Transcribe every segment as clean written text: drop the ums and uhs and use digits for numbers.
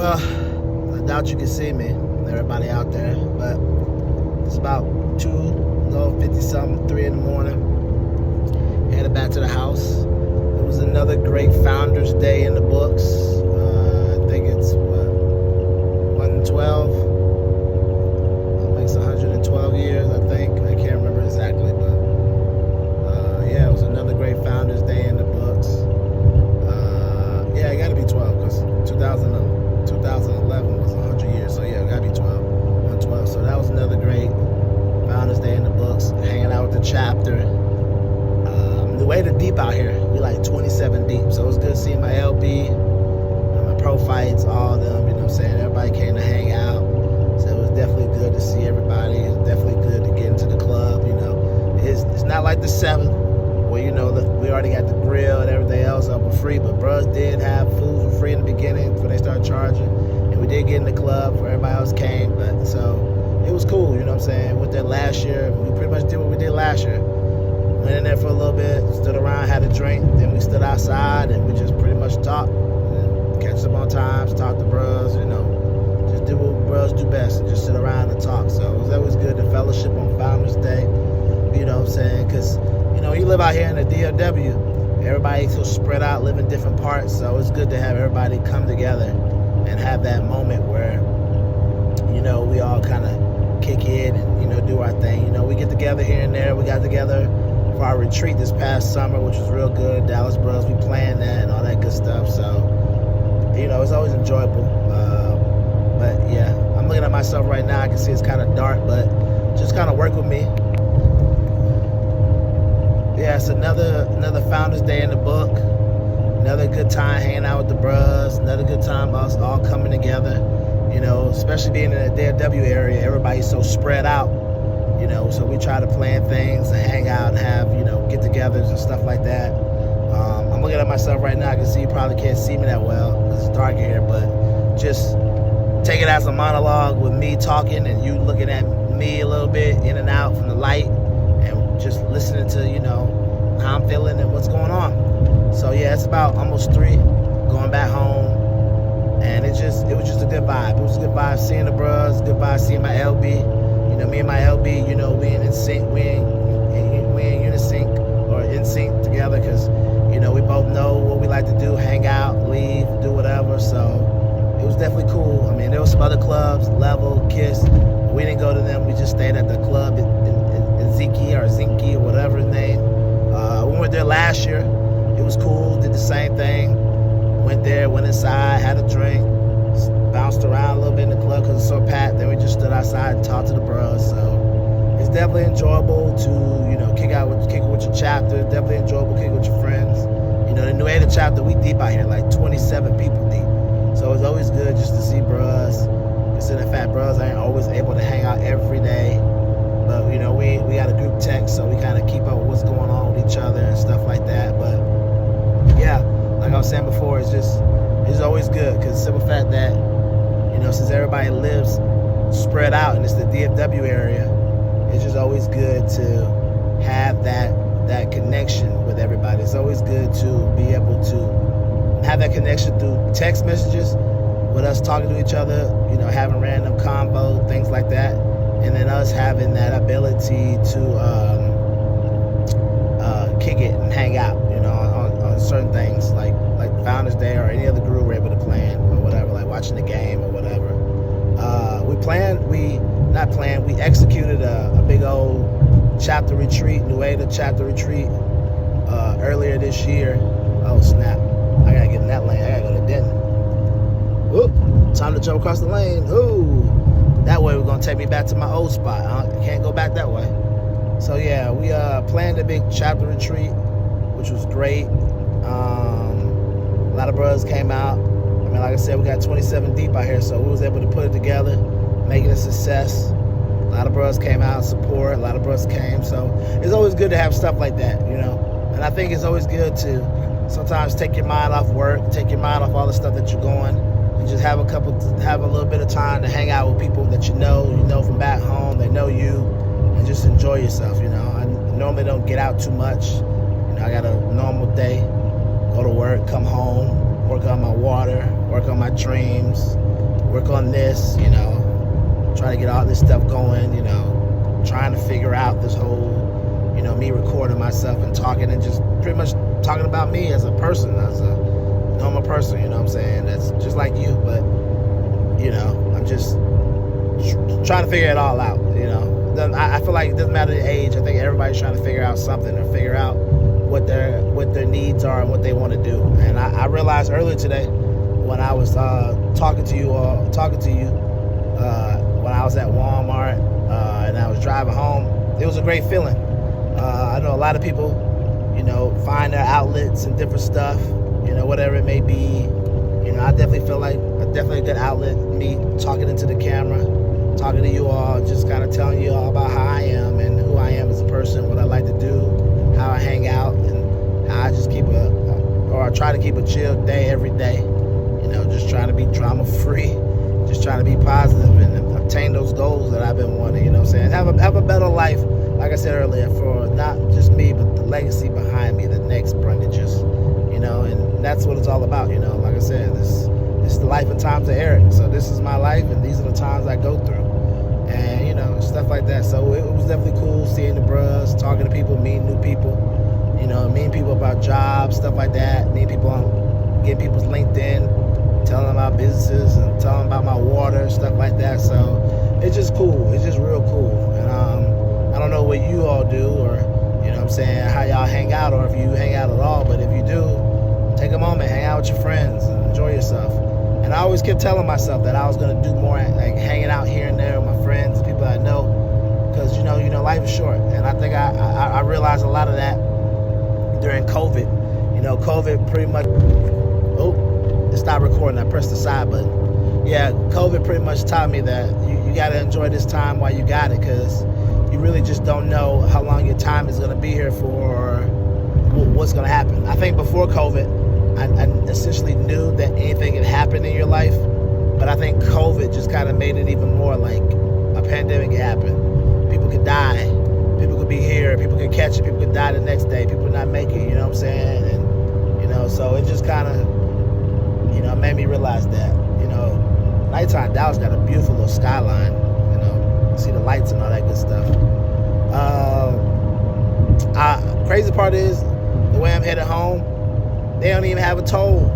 Well, I doubt you can see me, everybody out there, but it's about 2:50 something, 3 in the morning. Headed back to the house. It was another great Founders Day in the books. I think it's 112. It makes 112 years, I think. I can't remember exactly, but yeah, it was another great Founders Day in the books. Yeah, it got to be 12 because 2011 was 100 years, so yeah, it got to be 112. So that was another great Founders Day in the books. Hanging out with the chapter. The way to deep out here, we like 27 deep, so it was good seeing my LB, my pro fights, all of them. You know what I'm saying? Everybody came to hang out, so it was definitely good to see everybody. It was definitely good to get into the club. You know, it's not like the 7th. Well, you know, we already got the grill and everything else up for free, but Bruhz did have food for free in the beginning before they started charging, and we did get in the club where everybody else came, but so it was cool, you know what I'm saying? Went there last year, we pretty much did what we did last year. Went in there for a little bit, stood around, had a drink, then we stood outside and we just pretty much talked, and catch up on times, talk to Bruhz, you know, just do what Bruhz do best and just sit around and talk. So it was always good to fellowship on Founders Day, you know what I'm saying? Because you know, you live out here in the DFW, everybody's so spread out, live in different parts, so it's good to have everybody come together and have that moment where, you know, we all kind of kick in and, you know, do our thing. You know, we get together here and there. We got together for our retreat this past summer, which was real good. Dallas Bruhz, we planned that and all that good stuff, so, you know, it's always enjoyable. But, yeah, I'm looking at myself right now. I can see it's kind of dark, but just kind of work with me. Yeah, it's another Founders Day in the book. Another good time hanging out with the Bruhz. Another good time us all coming together. You know, especially being in the DFW area, everybody's so spread out. You know, so we try to plan things and hang out and have, you know, get-togethers and stuff like that. I'm looking at myself right now. I can see you probably can't see me that well because it's dark in here, but just take it as a monologue with me talking and you looking at me a little bit in and out from the light. Just listening to, you know, how I'm feeling and what's going on. So yeah, it's about almost 3, going back home, and it was just a good vibe. It was a good vibe seeing the Bruhz, good vibe seeing my LB. You know, me and my LB, you know, we in sync, we in unisync or in sync together because, you know, we both know what we like to do, hang out, leave, do whatever. So it was definitely cool. I mean, there was some other clubs, Level, Kiss. We didn't go to them. We just stayed at the club in Zinky or whatever his name. We went there last year. It was cool. Did the same thing. Went there, went inside, had a drink, bounced around a little bit in the club because it's so packed. Then we just stood outside and talked to the Bruhz. So it's definitely enjoyable to, you know, kick it with your chapter. Definitely enjoyable kick it with your friends. You know, the New Ada chapter, we deep out here, like 27 people deep. So it's always good just to see Bruhz. Considering the fact Bruhz ain't always able to hang out every day. But, you know, we got a group text, so we kind of keep up with what's going on with each other and stuff like that. But, yeah, like I was saying before, it's always good because the simple fact that, you know, since everybody lives spread out and it's the DFW area, it's just always good to have that connection with everybody. It's always good to be able to have that connection through text messages with us talking to each other, you know, having random convo, things like that. And then us having that ability to kick it and hang out, you know, on certain things like Founders Day or any other group we're able to plan or whatever, like watching the game or whatever. We executed a big old chapter retreat, New Ada chapter retreat earlier this year. Oh snap! I gotta get in that lane. I gotta go to Denton. Oop! Time to jump across the lane. Ooh! That way we're gonna take me back to my old spot. I can't go back that way. So yeah, we planned a big chapter retreat, which was great. A lot of Bruhz came out. I mean, like I said, we got 27 deep out here, so we was able to put it together, make it a success. A lot of Bruhz came out, support. A lot of Bruhz came, so it's always good to have stuff like that, you know. And I think it's always good to sometimes take your mind off work, take your mind off all the stuff that you're going. And just have a little bit of time to hang out with people that you know from back home, they know you, and just enjoy yourself, you know. I normally don't get out too much. You know, I got a normal day, go to work, come home, work on my water, work on my dreams, work on this, you know, try to get all this stuff going, you know, trying to figure out this whole, you know, me recording myself and talking and just pretty much talking about me as a person, as a normal person, you know what I'm saying? That's just like you, but, you know, I'm just trying to figure it all out, you know. I feel like it doesn't matter the age. I think everybody's trying to figure out something or figure out what their needs are and what they want to do. And I realized earlier today when I was talking to you when I was at Walmart and I was driving home, it was a great feeling. I know a lot of people, you know, find their outlets and different stuff, you know, whatever it may be. You know, I definitely feel like a good outlet, me talking into the camera, talking to you all, just kind of telling you all about how I am and who I am as a person, what I like to do, how I hang out, and how I just I try to keep a chill day every day. You know, just trying to be drama free, just trying to be positive and obtain those goals that I've been wanting, you know what I'm saying? Have a better life, like I said earlier, for not just me, but the legacy behind me, the next Brundages, you know, and that's what it's all about, you know. Like I said, this is the life and times of Eric. So this is my life, and these are the times I go through. And, you know, stuff like that. So it was definitely cool seeing the Bruhz, talking to people, meeting new people, you know, meeting people about jobs, stuff like that, meeting people getting people's LinkedIn, telling them about businesses and telling them about my water, stuff like that. So it's just cool. It's just real cool. And I don't know what you all do, or, you know what I'm saying, how y'all hang out, or if you hang out at all. But if you do, take a moment, hang out with your friends and enjoy yourself. And I always kept telling myself that I was going to do more, like hanging out here and there with my friends and people I know, because, you know, life is short. And I think I realized a lot of that during COVID. You know, COVID pretty much, it stopped recording. I pressed the side button. Yeah, COVID pretty much taught me that you got to enjoy this time while you got it, because you really just don't know how long your time is going to be here for, or what's going to happen. I think before COVID, I essentially knew that anything could happen in your life, but I think COVID just kind of made it even more like a pandemic could happen. People could die, people could be here, people could catch it, people could die the next day, people would not make it, you know what I'm saying? And, you know, so it just kind of, you know, made me realize that, you know, nighttime Dallas got a beautiful little skyline, you know, see the lights and all that good stuff. Crazy part is, the way I'm headed home, they don't even have a toll.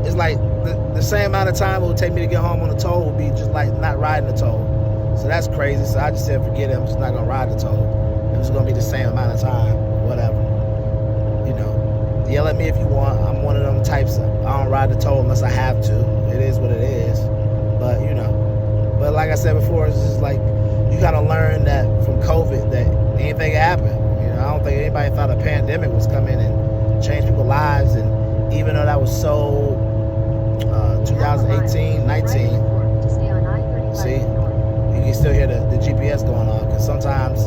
It's like the same amount of time it would take me to get home on the toll would be just like not riding the toll. So that's crazy. So I just said, forget it. I'm just not going to ride the toll. It's going to be the same amount of time, whatever. You know, yell at me if you want. I'm one of them types. I don't ride the toll unless I have to. It is what it is. But, you know, but like I said before, it's just like you got to learn that from COVID that anything can happen. You know, I don't think anybody thought a pandemic was coming and change people's lives. And even though that was so 2018, 19, see, you can still hear the GPS going on, because sometimes,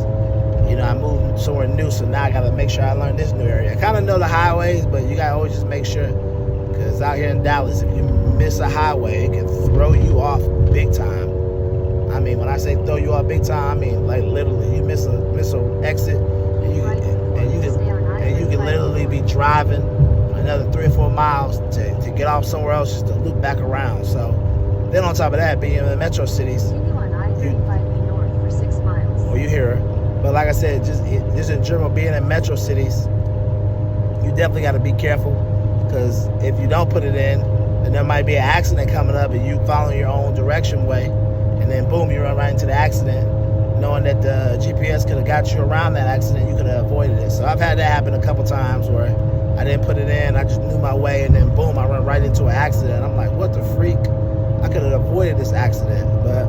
you know, I moved somewhere new, so now I got to make sure I learn this new area. I kind of know the highways, but you got to always just make sure, because out here in Dallas, if you miss a highway, it can throw you off big time. I mean, when I say throw you off big time, I mean like literally, you miss a exit, and you can literally be driving another 3 or 4 miles to get off somewhere else just to loop back around. So then on top of that, being in the metro cities, you hear her. But like I said, just in general, being in metro cities, you definitely got to be careful, because if you don't put it in, then there might be an accident coming up and you following your own direction way, and then boom, you run right into the accident, knowing that the GPS could have got you around that accident. You could have avoided it. So I've had that happen a couple times where I didn't put it in, I just knew my way, and then boom, I run right into an accident. I'm like, what the freak? I could have avoided this accident. But,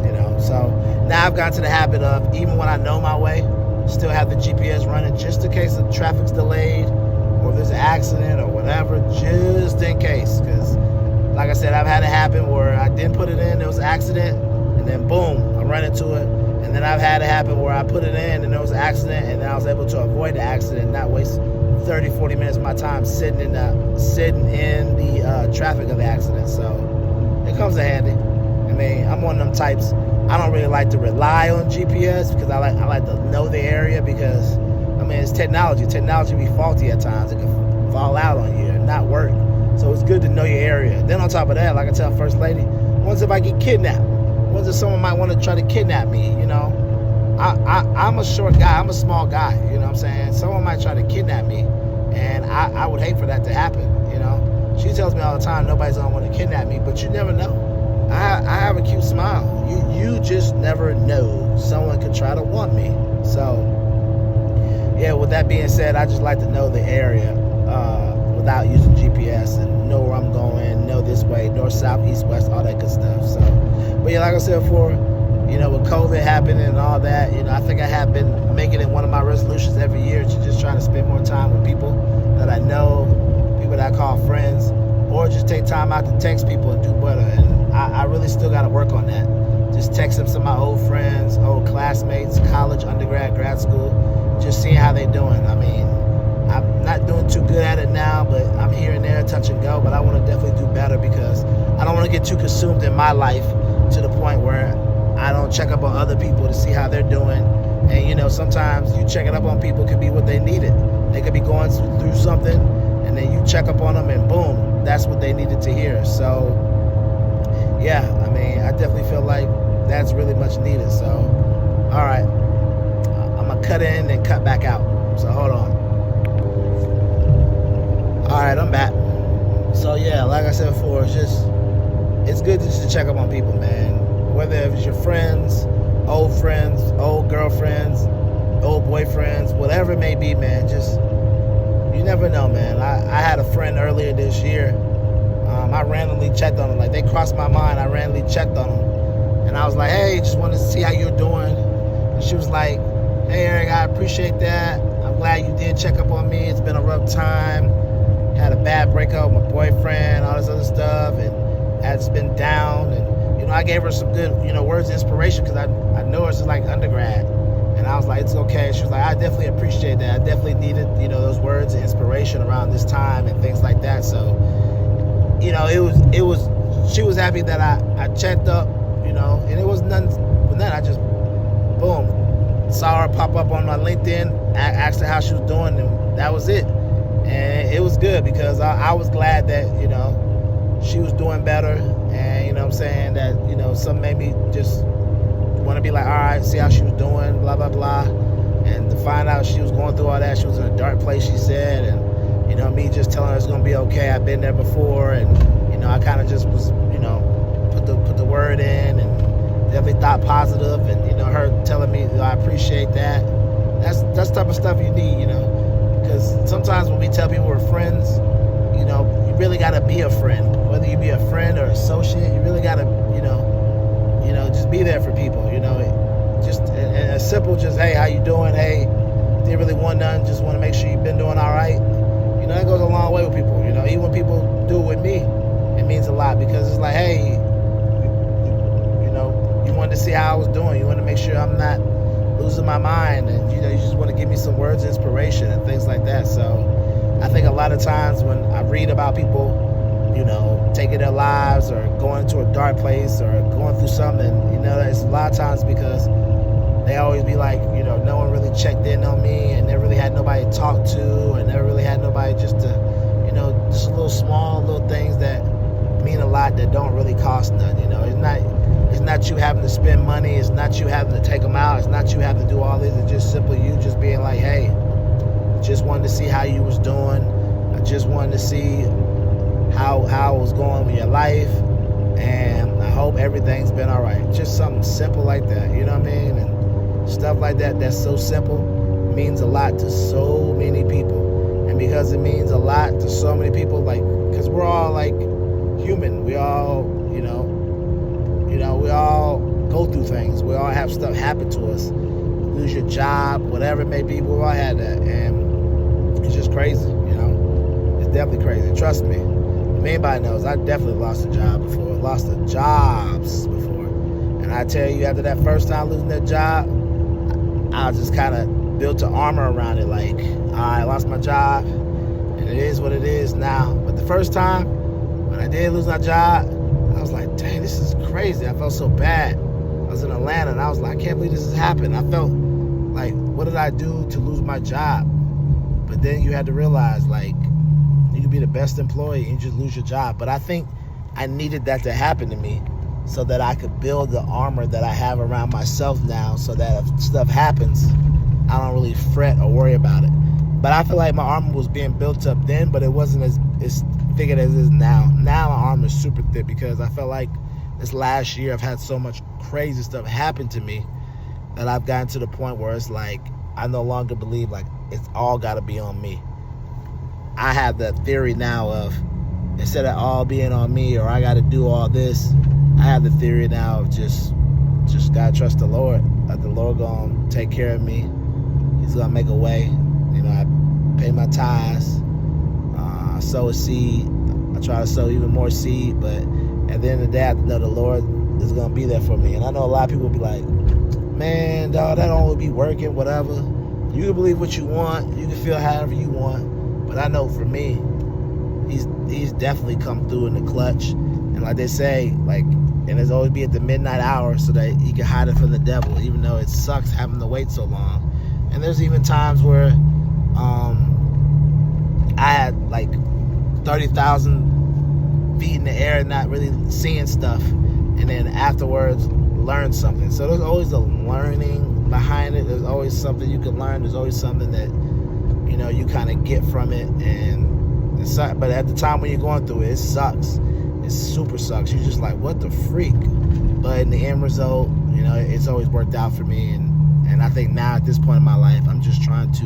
you know, so now I've gotten to the habit of, even when I know my way, still have the GPS running just in case the traffic's delayed, or if there's an accident or whatever, just in case. Because, like I said, I've had it happen where I didn't put it in, there was an accident, and then boom, I run into it. And then I've had it happen where I put it in and there was an accident, and then I was able to avoid the accident and not waste 30, 40 minutes of my time sitting in the traffic of the accident. So it comes in handy. I mean, I'm one of them types. I don't really like to rely on GPS, because I like to know the area, because I mean, it's technology. Technology be faulty at times. It can fall out on you and not work. So it's good to know your area. Then on top of that, like I tell First Lady, What if I get kidnapped? What if someone might want to try to kidnap me, you know? I'm a short guy. I'm a small guy, you know what I'm saying? Someone might try to kidnap me, and I would hate for that to happen, you know? She tells me all the time, nobody's gonna want to kidnap me, but you never know. I have a cute smile. You just never know. Someone could try to want me. So, yeah, with that being said, I just like to know the area without using GPS and know where I'm going, know this way, north, south, east, west, all that good stuff. So, but yeah, like I said before, you know, with COVID happening and all that, you know, I think I have been making it one of my resolutions every year to just try to spend more time with people that I know, people that I call friends, or just take time out to text people and do better. And I really still got to work on that. Just texting some of my old friends, old classmates, college, undergrad, grad school, just seeing how they're doing. I mean, I'm not doing too good at it now, but I'm here and there, touch and go. But I want to definitely do better because I don't want to get too consumed in my life to the point where I don't check up on other people to see how they're doing. And, you know, sometimes you checking up on people could be what they needed. They could be going through something, and then you check up on them, and boom, that's what they needed to hear. So, yeah, I mean, I definitely feel like that's really much needed. So, all right, I'm going to cut in and cut back out. So, hold on. All right, I'm back. So, yeah, like I said before, it's good just to check up on people, man. Whether it's your friends, old girlfriends, old boyfriends, whatever it may be, man, just, you never know, man. I had a friend earlier this year. I randomly checked on them. Like, they crossed my mind. I randomly checked on them. And I was like, hey, just wanted to see how you're doing. And she was like, hey, Eric, I appreciate that. I'm glad you did check up on me. It's been a rough time. Had a bad breakup with my boyfriend, all this other stuff, and has been down. And, you know, I gave her some good, you know, words of inspiration because I know her since like undergrad. And I was like, it's okay. She was like, I definitely appreciate that. I definitely needed, you know, those words of inspiration around this time and things like that. So, you know, she was happy that I checked up, you know, and it was nothing but that. I just, boom, saw her pop up on my LinkedIn, asked her how she was doing, and that was it. And it was good because I was glad that, you know, she was doing better. And, you know what I'm saying, that, you know, some made me just want to be like, all right, see how she was doing, blah, blah, blah. And to find out she was going through all that, she was in a dark place, she said. And, you know, me just telling her it's going to be okay. I've been there before. And, you know, I kind of just was, you know, put the word in and definitely thought positive. And, you know, her telling me, I appreciate that. That's the type of stuff you need, you know. Because sometimes when we tell people we're friends, you know, you really got to be a friend. Whether you be a friend or associate, you really got to, you know, just be there for people, you know. Just and a simple just, hey, how you doing? Hey, didn't really want none, just want to make sure you've been doing all right. You know, that goes a long way with people, you know. Even when people do it with me, it means a lot because it's like, hey, you know, you wanted to see how I was doing. You want to make sure I'm not losing my mind, and you know, you just want to give me some words of inspiration and things like that. So I think a lot of times when I read about people, you know, taking their lives or going into a dark place or going through something, you know, it's a lot of times because they always be like, you know, no one really checked in on me and never really had nobody to talk to and never really had nobody just to, you know, just little small little things that mean a lot that don't really cost nothing. You know, it's not you having to spend money. It's not you having to take them out. It's not you having to do all this. It's just simply you just being like, hey, just wanted to see how you was doing. I just wanted to see how it was going with your life, and I hope everything's been all right. Just something simple like that, you know what I mean? And stuff like that that's so simple means a lot to so many people. And because it means a lot to so many people, like, because we're all like human. We all, you know, we all go through things. We all have stuff happen to us. Lose your job, whatever it may be. We all had that, and it's just crazy, you know. It's definitely crazy. Trust me. If anybody knows, I definitely lost a job before. Lost the jobs before. And I tell you, after that first time losing that job, I just kind of built an armor around it. Like, I lost my job, and it is what it is now. But the first time, when I did lose my job, I was like, dang, this is crazy. I felt so bad. I was in Atlanta, and I was like, I can't believe this has happened. I felt like, what did I do to lose my job? But then you had to realize, like, you could be the best employee and you just lose your job. But I think I needed that to happen to me so that I could build the armor that I have around myself now, so that if stuff happens, I don't really fret or worry about it. But I feel like my armor was being built up then, but it wasn't as thick as it is now. Now my armor is super thick because I felt like this last year I've had so much crazy stuff happen to me that I've gotten to the point where it's like I no longer believe like it's all got to be on me. I have the theory now of, instead of all being on me or I got to do all this, I have the theory now of just gotta trust the Lord. That the Lord gonna take care of me. He's gonna make a way. You know, I pay my tithes. I sow a seed. I try to sow even more seed, but at the end of the day, I know the Lord is gonna be there for me. And I know a lot of people will be like, man, dog, that don't always be working, whatever. You can believe what you want. You can feel however you want. But I know for me, he's definitely come through in the clutch. And like they say, like, and it's always be at the midnight hour so that he can hide it from the devil, even though it sucks having to wait so long. And there's even times where I had like 30,000 feet in the air and not really seeing stuff, and then afterwards learn something. So there's always a learning behind it. There's always something you can learn. There's always something that, you know, you kind of get from it. And it sucks. But at the time when you're going through it, it sucks. It super sucks. You're just like, what the freak? But in the end result, you know, it's always worked out for me. And I think now at this point in my life, I'm just trying to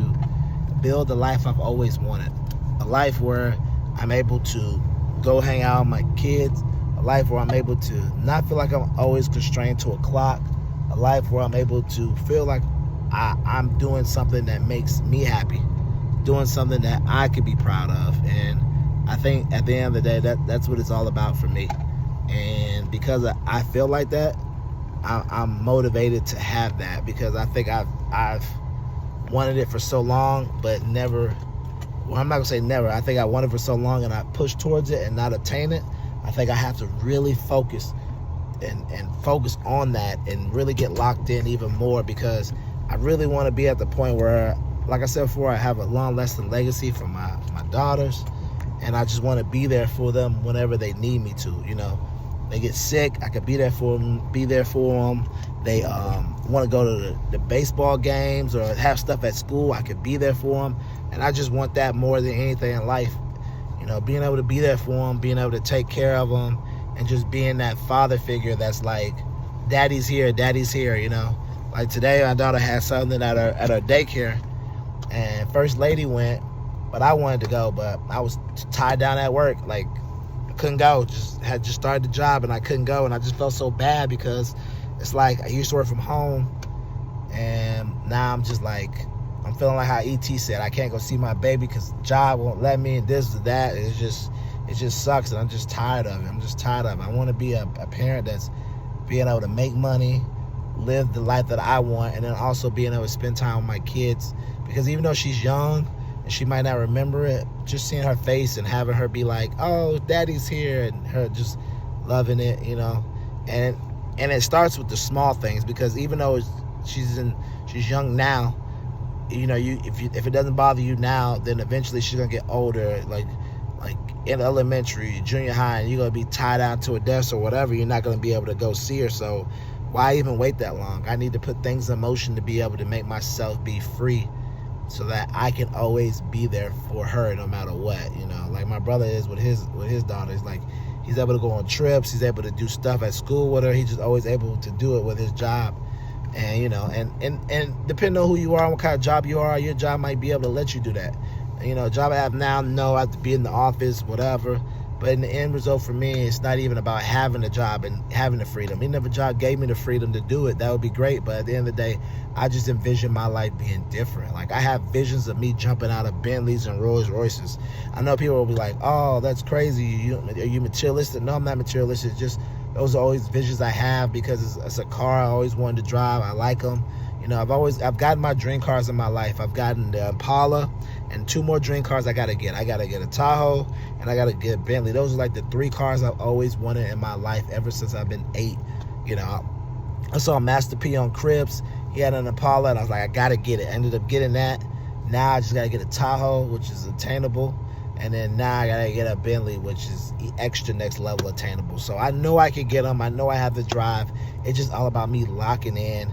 build the life I've always wanted. A life where I'm able to go hang out with my kids. A life where I'm able to not feel like I'm always constrained to a clock. A life where I'm able to feel like I'm doing something that makes me happy. Doing something that I could be proud of. And I think at the end of the day, that's what it's all about for me. And because I feel like that, I'm motivated to have that, because I think I've wanted it for so long, but never, well, I'm not gonna say never. I think I wanted it for so long and I pushed towards it and not attain it. I think I have to really focus and focus on that and really get locked in even more, because I really want to be at the point where, like I said before, I have a long-lasting legacy for my daughters, and I just want to be there for them whenever they need me to. You know, they get sick, I could be there for them. They want to go to the baseball games or have stuff at school, I could be there for them. And I just want that more than anything in life. You know, being able to be there for them, being able to take care of them, and just being that father figure that's like, daddy's here, you know. Like today, my daughter had something at her daycare, and First Lady went, but I wanted to go, but I was tied down at work. Like, I couldn't go. Had just started the job, and I couldn't go, and I just felt so bad, because it's like I used to work from home, and now I'm just like, I'm feeling like how E.T. said, I can't go see my baby because the job won't let me, and this and that. It just sucks, and I'm just tired of it. I want to be a parent that's being able to make money, live the life that I want, and then also being able to spend time with my kids. Because even though she's young and she might not remember it, just seeing her face and having her be like, oh, daddy's here, and her just loving it, you know. And it starts with the small things, because even though she's young now, you know, if it doesn't bother you now, then eventually she's gonna get older, like in elementary, junior high, and you're gonna be tied down to a desk or whatever. You're not gonna be able to go see her. So why even wait that long? I need to put things in motion to be able to make myself be free, so that I can always be there for her no matter what. You know, like my brother is with his daughters. Like, he's able to go on trips, he's able to do stuff at school with her. He's just always able to do it with his job. And you know, and depending on who you are and what kind of job you are, your job might be able to let you do that. And, you know, job I have now, no, I have to be in the office, whatever. But in the end result for me, it's not even about having a job and having the freedom. Even if a job gave me the freedom to do it, that would be great. But at the end of the day, I just envision my life being different. Like, I have visions of me jumping out of Bentleys and Rolls Royces. I know people will be like, oh, that's crazy. Are you materialistic? No, I'm not materialistic. Just those are always visions I have, because it's a car I always wanted to drive. I like them. You know, I've gotten my dream cars in my life. I've gotten the Impala, and 2 more dream cars I gotta get. I gotta get a Tahoe, and I gotta get a Bentley. Those are like the 3 cars I've always wanted in my life ever since I've been 8. You know, I saw Master P on Cribs. He had an Impala, and I was like, I gotta get it. I ended up getting that. Now I just gotta get a Tahoe, which is attainable. And then now I gotta get a Bentley, which is extra next level attainable. So I know I can get them. I know I have the drive. It's just all about me locking in,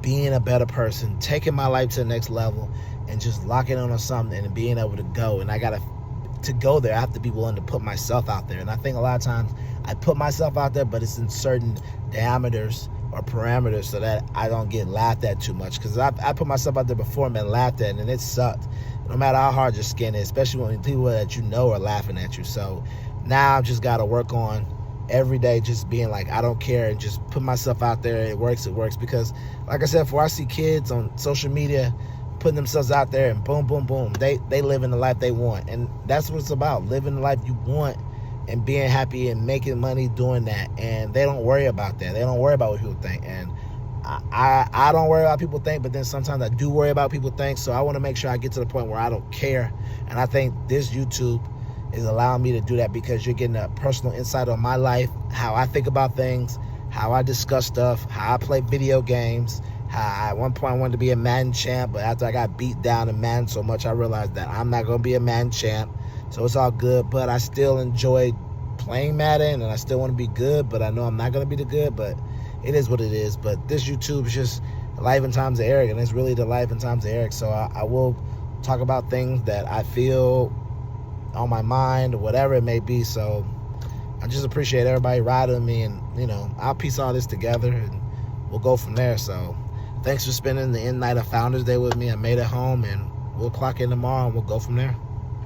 being a better person, taking my life to the next level, and just locking in on something and being able to go. And to go there, I have to be willing to put myself out there. And I think a lot of times I put myself out there, but it's in certain diameters or parameters so that I don't get laughed at too much. Because I put myself out there before and been laughed at, and it sucked. No matter how hard your skin is, especially when people that you know are laughing at you. So now I've just got to work on every day just being like, I don't care, and just put myself out there. It works. Because like I said, before, I see kids on social media putting themselves out there and boom, boom, boom. They living the life they want. And that's what it's about, living the life you want and being happy and making money doing that. And they don't worry about that. They don't worry about what people think. And I don't worry about people think, but then sometimes I do worry about people think. So I want to make sure I get to the point where I don't care. And I think this YouTube is allowing me to do that, because you're getting a personal insight on my life, how I think about things, how I discuss stuff, how I play video games. How at one point I wanted to be a Madden champ, but after I got beat down in Madden so much, I realized that I'm not going to be a Madden champ. So it's all good, but I still enjoy playing Madden, and I still want to be good, but I know I'm not going to be the good, but it is what it is. But this YouTube is just Life and Times of Eric, and it's really the Life and Times of Eric. So I will talk about things that I feel on my mind or whatever it may be. So I just appreciate everybody riding with me, and I'll piece all this together and we'll go from there. So thanks for spending the end night of Founders Day with me. I made it home, and we'll clock in tomorrow and we'll go from there.